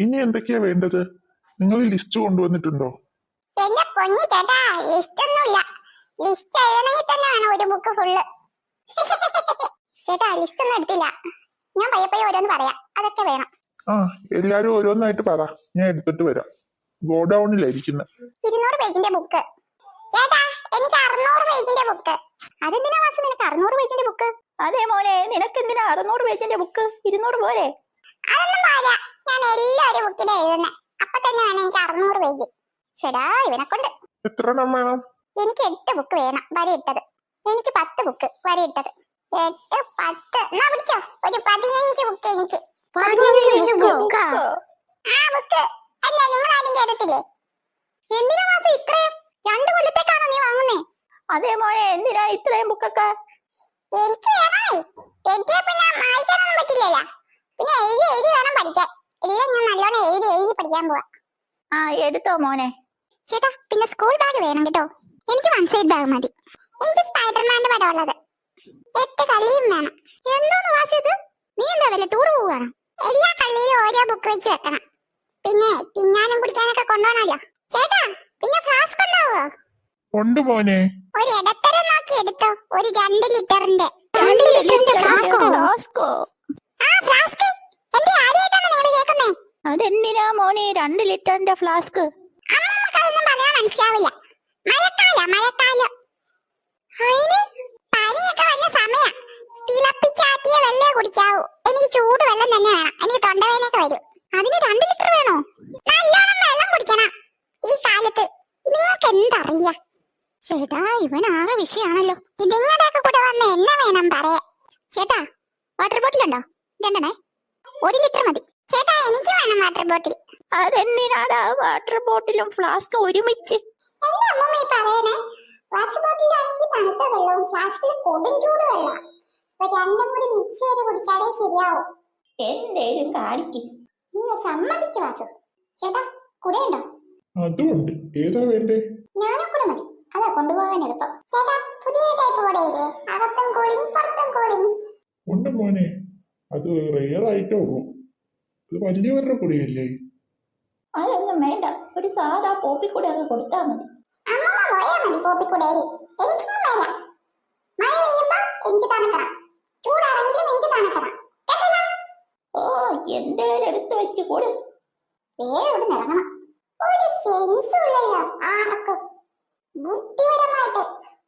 ഇനി എന്തൊക്കെയാ വേണ്ടത്? നിങ്ങൾ ലിസ്റ്റ് കൊണ്ടുവന്നിട്ടുണ്ടോ? എന്റെ പൊന്നു ചേട്ടാ, ലിസ്റ്റ് ഒന്നുമില്ല. ലിസ്റ്റ് എഴുതണമെങ്കിൽ തന്നെ വേണം ഒരു ബുക്ക് ഫുള്ള്. ചേട്ടാ, ലിസ്റ്റ് ഒന്നും എടുത്തില്ല. ഞാൻ പയ്യെ ഓരോന്ന് പറയാം, അതൊക്കെ വേണം. ആ, എല്ലാരും ഓരോന്നായിട്ട് പറ, ഞാൻ എടുത്തിട്ട് വരാം. ഗോഡൌണിലായിരിക്കുന്നത്. 200 പേജിന്റെ ബുക്ക്. ചേട്ടാ, എനിക്ക് 600 പേജിന്റെ ബുക്ക്. അതെന്തിനാ വാസു നിനക്ക് 600 പേജിന്റെ ബുക്ക്? അതെ മോനെ, നിനക്ക് എന്തിനാ 600 പേജിന്റെ ബുക്ക്? 200 പോരെ? അതൊന്നും പോരാ, ഞാൻ എല്ലാവരും ബുക്കിൽ എഴുതുന്നേ. അപ്പൊ തന്നെ വേണം എനിക്ക് 600 പേജ്. ചേട്ടാ, ഇവനെ കൊണ്ട് എത്ര എണ്ണം വേണം? എനിക്ക് 8 ബുക്ക് വേണം, വരയിട്ടത്. എനിക്ക് 10 ബുക്ക്, വരയിട്ടത്. 8, 10. എന്നാ പിടിച്ചോ, ഒരു 15 ബുക്ക് എനിക്ക്. 15 ബുക്കാ? ആ ബുക്ക് അല്ല, നിങ്ങൾ ആരും കേട്ടിട്ടില്ലേ? എന്തിനാ വാസു ഇത്രയും? 2 കൊല്ലത്തേക്കാണോ നീ വാങ്ങുന്നേ? അതെ മോനെ, എന്തിനാ ഇത്രയും ബുക്കൊക്കെ? എനിക്ക് വേണേ. എഴുതിയാ പിന്നെ വായിക്കാനൊന്നും പറ്റില്ലല്ലോ. പിന്നെ എഴുതി വേണം പഠിക്കാൻ. എല്ലാം ഞാൻ നല്ലോണം എഴുതി പഠിക്കാൻ പോവാ. ആ, എടുത്തോ മോനെ. ചേട്ടാ, പിന്നെ സ്കൂൾ ബാഗ് വേണം കേട്ടോ. എനിക്ക് 1 സൈഡ് ബാഗ് മതി. എനിക്ക് സ്പൈഡർമാന്റെ പടം ഉള്ളത്. 8 കള്ളിയും വേണം. എന്തോന്ന് വാസു ഇത്? നീ എന്താ വല്ല ടൂർ പോവാണോ? എല്ലാ കള്ളിയിലും ഓരോ ബുക്ക് വെച്ച് വെക്കണം. പിന്നെ തിന്നാനും കുടിക്കാനൊക്കെ കൊണ്ടുപോകണല്ലോ. ചേട്ടാ, പിന്നെ ഫ്ലാസ്ക് ഉണ്ടാവോ? ഉണ്ട് മോനെ. ഒരു ഇടത്തരം നോക്കി എടുത്തോ. ഒരു 2 ലിറ്ററിന്റെ. 2 ലിറ്ററിന്റെ ഫ്ലാസ്കോ? ആ ഫ്ലാസ്ക്. എന്റെ ആദ്യമായിട്ടാണ് നിങ്ങൾ കേൾക്കുന്നേ. അതെന്തിനാ മോനെ 2 ലിറ്ററിന്റെ ഫ്ലാസ്ക്? അമ്മമ്മക്കതൊന്നും പറഞ്ഞാൽ മനസ്സിലാവില്ല. മഴക്കാലം. അതിന് പനിയൊക്കെ വന്ന സമയ. തിളപ്പിച്ചാറ്റിയ വെള്ളേ കുടിക്കാവൂ. എനിക്ക് ചൂട് വെള്ളം തന്നെ വേണം. എനിക്ക് തൊണ്ടവേനൊക്കെ വരും. അതിന് 2 ലിറ്റർ വേണോ? നല്ലോണം വെള്ളം കുടിക്കണം ഈ കാലത്ത്. നിങ്ങൾക്ക് എന്തറിയാ? ചേട്ടാ, ഇവനാകെ വിഷയാണല്ലോ. ഇതിങ്ങടെയൊക്കെ കൂടെ വന്ന് എന്നെ വേണം പറയാ. ചേട്ടാ, വാട്ടർ ബോട്ടിൽ ഉണ്ടോ? 2 1 ലിറ്റർ മതി. ചേട്ടാ, എനിക്ക് വേണം വാട്ടർ ബോട്ടിൽ. അതെന്തിനാടാ വാട്ടർ ബോട്ടിലും ഫ്ലാസ്ക് ഒരുമിച്ച്? എന്താ അമ്മമ്മ ഈ പറയണേ? വാട്ടർ ബോട്ടിലാണെങ്കിൽ തണുത്ത വെള്ളവും ഫ്ലാസ്കിൽ കൊടും ചൂട് വെള്ളം. അപ്പൊ രണ്ടും കൂടി മിക്സ് ചെയ്ത് കുടിച്ചാലേ ശരിയാവും. എന്തേലും കാണിക്കും. നിങ്ങൾ സമ്മതിച്ചു വാസു. ചേട്ടാ, കുടയുണ്ടോ? അതുണ്ട്. ഏതാ വേണ്ടേ? ഞാനും കൂടെ മതി, അതാ കൊണ്ടുപോകാൻ എളുപ്പം. ചേട്ടാ, പുതിയ ടൈപ്പ് കുടയില്ലേ? അകത്തും കൂളിംഗ് പുറത്തും കൂളിംഗ്. ഉണ്ട് മോനെ. അത് റെയർ ആയിട്ടേ ഉള്ളൂ. അത് വലിയവരുടെ കുടിയല്ലേ? അതൊന്നും വേണ്ട, ഒരു സാധാ പോപ്പിക്കൂടെ അങ്ങ് കൊടുത്താൽ മതി. അമ്മമ്മ പോയാ മതി പോപ്പിക്കുടയിൽ. എനിക്കൊന്നും വേണ്ട. മഴ പെയ്യുമ്പോ എനിക്ക് തണുക്കണം, ചൂടാണെങ്കിലും എനിക്ക് തണുക്കണം. കേട്ടല്ലോ? ഓ, എന്തേലും എടുത്തു വെച്ച് കൂടെ. വേറെ ഇവിടെ ഇറങ്ങണം. ഒരു സെൻസും ഇല്ലല്ലോ ആർക്കും. ബുദ്ധിപരമായിട്ട്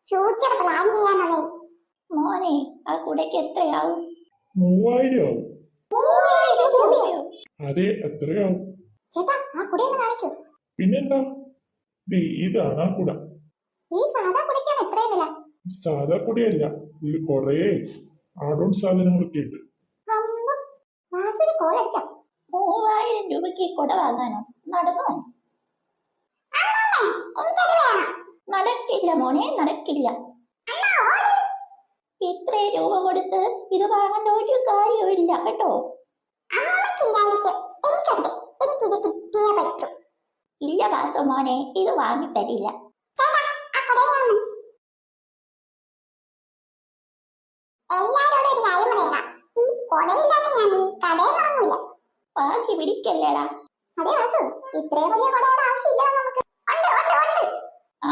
ഫ്യൂച്ചർ പ്ലാൻ ചെയ്യാനുള്ളത്. മോനെ, ആ കുടയ്ക്ക് എത്രയാവും? 3000 ആവും. 3000 രൂപയോ? അതെ, എത്രയാവും? ചേട്ടാ, ആ കുടയൊന്ന് കാണിക്കൂ. പിന്നെന്താ? ഇതാണ് ആ കുട. ഈ സാധാ കുടയ്ക്കാണ് എത്രയും വില? സാധാ കുടിയല്ല, ഇതിൽ കൊറേ ആഡോൺ സാധനങ്ങളൊക്കെ ഉണ്ട്. അമ്മ, വാസുവിന് കോൾ അടിച്ചോ? 3000 രൂപയ്ക്ക് കുട വാങ്ങാനോ? നടന്നോ? എനിക്കത് വേണം. നടക്കില്ല മോനെ, നടക്കില്ല. ഇത്രയും രൂപ കൊടുത്ത് ഇത് വാങ്ങേണ്ട ഒരു കാര്യമില്ല കേട്ടോ. അമ്മമ്മക്കില്ലായിരിക്കും, എനിക്കുണ്ട്. എനിക്കിത് കിട്ടിയേ പറ്റൂ. ഇല്ല വാസു മോനെ, ഇത് വാങ്ങിത്തരില്ല. ചേട്ടാ, ആ കുടയാണ്. എല്ലാരോടും ഒരു കാര്യം പറയണം. ഈ കുടയില്ലാതെ ഞാൻ ഈ കടയിൽ ഇറങ്ങൂല. വാശി പിടിക്കല്ലേടാ. അതെ വാസു, ഇത്രയും വലിയ കുടയുടെ ആവശ്യമില്ല നമുക്ക്. ഉണ്ട്.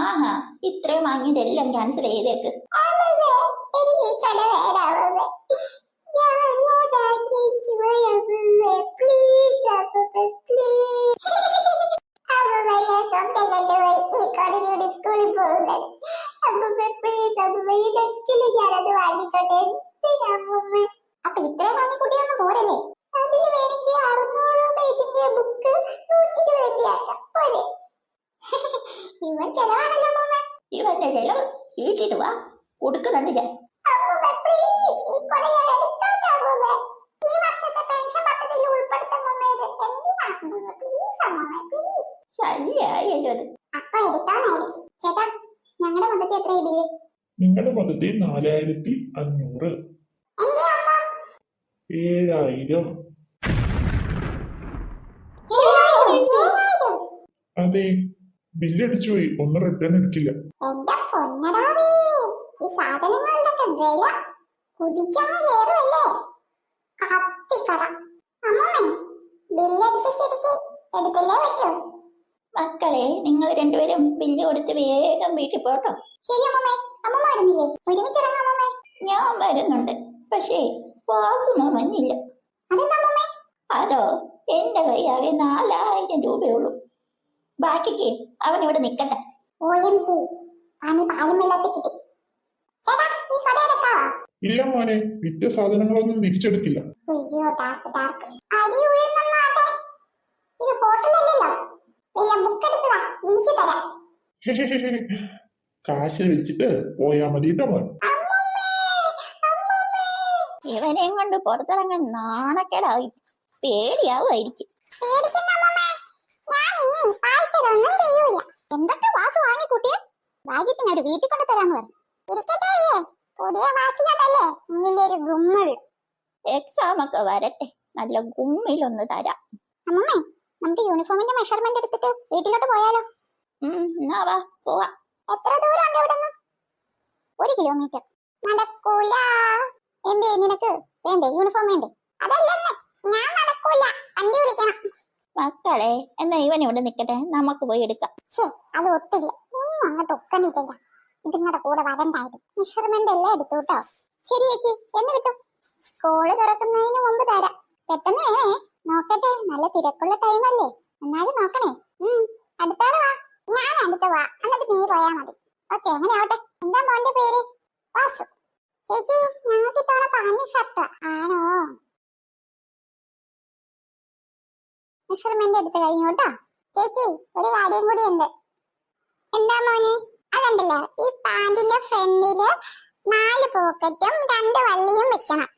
ആഹാ, ഇത്രയും വാങ്ങിയതെല്ലാം ക്യാൻസൽ ചെയ്തേക്ക്. എനിക്ക് ഈ കട വേണം. ഞാൻ അങ്ങോട്ട് ആഗ്രഹിച്ചു പോയി. Please please. അമ്മമ്മയെ സ്വന്തം കണ്ടുപോയി ഈ കൊടയോട് സ്കൂളിൽ പോകുന്നത്. അമ്മമ്മ പ്ലീസ്, അമ്മമ്മ ഇതൊക്കെയും ഞാനത് വാങ്ങിക്കോട്ടെ. അമ്മമ്മ, അപ്പൊ ഇത്രയും വാങ്ങിക്കൂട്ടിയൊന്നും പോരല്ലേ? അതിന് വേണമെങ്കിൽ 600 പേജിന്റെ ബുക്ക് 120 ആക്കാം പോലെ. ഇവൻ ചെലവാണല്ലോ അമ്മമ്മ. ഇവന്റെ ചെലവ് വീട്ടിട്ട് വാ, കൊടുക്കുന്നുണ്ട് ഞാൻ. അമ്മമ്മ പ്ലീസ്, ഈ കൊട ഞാൻ എടുത്തോട്ടെ അമ്മമ്മ. ഈ വർഷത്തെ പെൻഷൻ പദ്ധതിയിൽ ഉൾപ്പെടുത്താൻ എന്തിനാ? പ്ലീസ് അമ്മമ്മ, പ്ലീസ്. ശല്യായല്ലോ അത്. അപ്പൊ എടുത്താനായിരിക്കും. ചേട്ടാ, ഞങ്ങളുടെ മൊത്തത്തിൽ എത്ര ബില്ല്? നിങ്ങളുടെ മൊത്തത്തിൽ 4500. എന്റെ അമ്മ 7000. അതെ, ബില്ലടിച്ചു പോയി. ഒന്ന് റിട്ടേൺ എടുക്കില്ല. എന്റെ പൊന്നടാവേ, ഈ സാധനങ്ങളുടെ വില കുതിച്ചങ്ങ് കേറുമല്ലേ? കത്തിക്കട. അമ്മമ്മേ, ബില്ലെടുത്ത സ്ഥിതിക്ക് എടുത്തല്ലേ പറ്റൂ. മക്കളെ നിങ്ങൾ രണ്ടുപേരും ബില്ല് കൊടുത്ത് വേഗം വീട്ടിൽ പോട്ടോ. ശരി അമ്മമ്മേ. അമ്മമ്മ വരുന്നില്ലേ? ഒരുമിച്ചിറങ്ങാം അമ്മമ്മേ. ഞാൻ വരുന്നുണ്ട്, പക്ഷേ വാസു മാമഞ്ഞില്ല. അതെന്താ അമ്മമ്മേ? അതോ എന്റെ കൈയാകെ 4000 രൂപയുള്ളൂ. ബാക്കിക്ക് അവൻ ഇവിടെ നിക്കട്ടെ. OMG, പണി പാലും വെള്ളത്തിൽ കിട്ടി. ചേട്ടാ, ഈ കട എടുക്കാവോ? ഇല്ല മോനെ, വിറ്റ സാധനങ്ങളൊന്നും തിരിച്ചെടുക്കില്ല. അയ്യോ, ഡാർക്ക്. അരി ഉഴുന്നാട്ടെ. ഇത് ഹോട്ടലല്ലല്ലോ. വല്ല ബുക്ക് എടുത്തതാ, വീശി തരാം. കാശ് വെച്ചിട്ട് പോയാ മതി കേട്ടോ മോൻ. ഇവനെയും കൊണ്ട് പുറത്തിറങ്ങാൻ നാണക്കേടായി, പേടിയാവുമായിരിക്കും. പേടിക്കണ്ട അമ്മമ്മേ. ഞാൻ ഇനി പാഴ്ചതൊന്നും ചെയ്യൂല. എന്തൊക്കെ വാസ് വാങ്ങിക്കൂട്ടിയ ഭാഗ്യത്തിനോട് വീട്ടിൽ കൊണ്ട് തരാന്ന് പറഞ്ഞു. ഇരിക്കട്ടെ, പുതിയ വാസിനല്ലേ ഇങ്ങനൊരു ഗുമ്മുള്ളു. എക്സാം ഒക്കെ വരട്ടെ, നല്ല ഗുമ്മിലൊന്ന് തരാം. അമ്മമ്മേ, നമുക്ക് യൂണിഫോമിന്റെ മെഷർമെന്റ് എടുത്തിട്ട് വീട്ടിലോട്ട് പോയാലോ? എന്നാ വാ പോവാ. എത്ര ദൂരം ഉണ്ട് ഇവിടെ നിന്ന്? 1 കിലോമീറ്റർ. നടക്കൂല. എന്തേ നിനക്ക് വേണ്ടേ യൂണിഫോം വേണ്ടേ? അതല്ലെന്ന്, ഞാൻ നടക്കൂല. വണ്ടി വിളിക്കണം. മക്കളെ, എന്നാ ഇവൻ ഇവിടെ നിക്കട്ടെ, നമുക്ക് പോയി എടുക്കാം. ശേ, അത് ഒത്തില്ല. ഒന്നും അങ്ങോട്ട് ഒക്കണില്ല. ഇതിങ്ങളുടെ കൂടെ വരണ്ടായത്. മെഷർമെന്റ് എല്ലാം എടുത്തു കേട്ടോ. ശരി ചേച്ചി, എന്ന് കിട്ടും? സ്കൂള് തുറക്കുന്നതിന് മുമ്പ് തരാം. പെട്ടെന്ന് വേണേ. നോക്കട്ടെ, നല്ല തിരക്കുള്ള ടൈം അല്ലേ, എന്നാലും നോക്കണേ. അടുത്താള് വാ. ഞാൻ അടുത്ത് വാ, എന്നിട്ട് നീ പോയാ മതി. ഓക്കെ, അങ്ങനെ ആവട്ടെ. എന്താ മോന്റെ പേര്? വാസു. ചേച്ചി, ഞങ്ങൾക്ക് ഇത്തവണ പാന്റ് ഷർട്ട് ആണോ? മെഷർമെന്റ് എടുത്ത് കഴിഞ്ഞു കേട്ടോ. ചേച്ചി, ഒരു കാര്യം കൂടി ഉണ്ട്. എന്താ മോനെ? അതുണ്ടല്ലോ, ഈ പാന്റിന്റെ ഫ്രണ്ടില് 4 പോക്കറ്റും 2 വള്ളിയും വെക്കണം.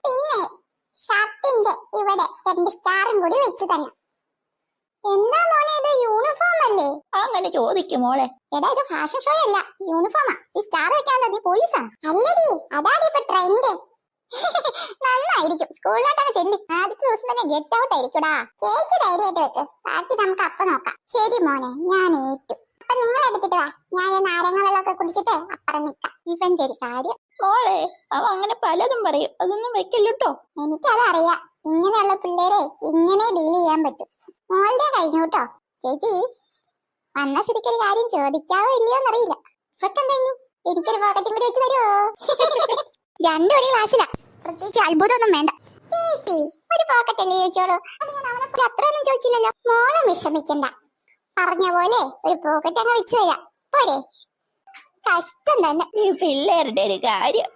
പിന്നെ ഷർട്ടിന്റെ ഇവിടെ 2 സ്റ്റാറും കൂടി വെച്ച് തന്നെ. എന്താ മോനെ, ഇത് യൂണിഫോം അല്ലേ? അങ്ങനെ ചോദിക്കും മോളെ. എടാ, ഇത് ഫാഷൻ ഷോ അല്ല, യൂണിഫോമാ. ഈ സ്റ്റാർ വെക്കാൻ നീ പോലീസാണ് അല്ലടി? അതാണ് ഇപ്പൊ ട്രെൻഡ്. നന്നായിരിക്കും. സ്കൂളിലോട്ടൊക്കെ ചെല്ലി. ആദ്യത്തെ ദിവസം തന്നെ ഗെറ്റ് ഔട്ട് ആയിരിക്കൂടാ. ചേച്ചി ധൈര്യമായിട്ട് വെക്ക്, ബാക്കി നമുക്ക് അപ്പൊ നോക്കാം. ശരി മോനെ, ഞാൻ ഏറ്റു. അപ്പൊ നിങ്ങൾ എടുത്തിട്ട് വാ, ഞാൻ നാരങ്ങ വെള്ളമൊക്കെ കുടിച്ചിട്ട് അപ്പുറം നിക്കാം. ഇവന്റെ ഒരു കാര്യം. മോളെ, അവ അങ്ങനെ പലതും പറയും, അതൊന്നും വെക്കല്ലോട്ടോ. എനിക്കതറിയാം, ഇങ്ങനെയുള്ള പിള്ളേരെ ഇങ്ങനെ ഡീൽ ചെയ്യാൻ പറ്റും. മോളുടെ കഴിഞ്ഞു കേട്ടോ. ചേച്ചി, വന്ന സ്ഥിതിക്കൊരു കാര്യം ചോദിക്കാവോ ഇല്ലയോ എന്നറിയില്ല. ഇതൊക്കെ എന്താ ഇനി? എനിക്കൊരു പോക്കറ്റും കൂടി വെച്ച് തരുമോ? രണ്ടും ഒരു ക്ലാസ്സിലാ, പ്രത്യേകിച്ച് അത്ഭുതമൊന്നും വേണ്ട. ചേച്ചി, ഒരു പോക്കറ്റല്ലേ ചോദിച്ചോളൂ. അത് ഞാൻ അവനെ അത്രയൊന്നും ചോദിച്ചില്ലല്ലോ. മോളെ വിഷമിക്കണ്ട, പറഞ്ഞ പോലെ ഒരു പോക്കറ്റ് അങ്ങ് വെച്ച് തരാം പോരെ. കഷ്ടം തന്നെ ഈ പിള്ളേരുടെ ഒരു കാര്യം.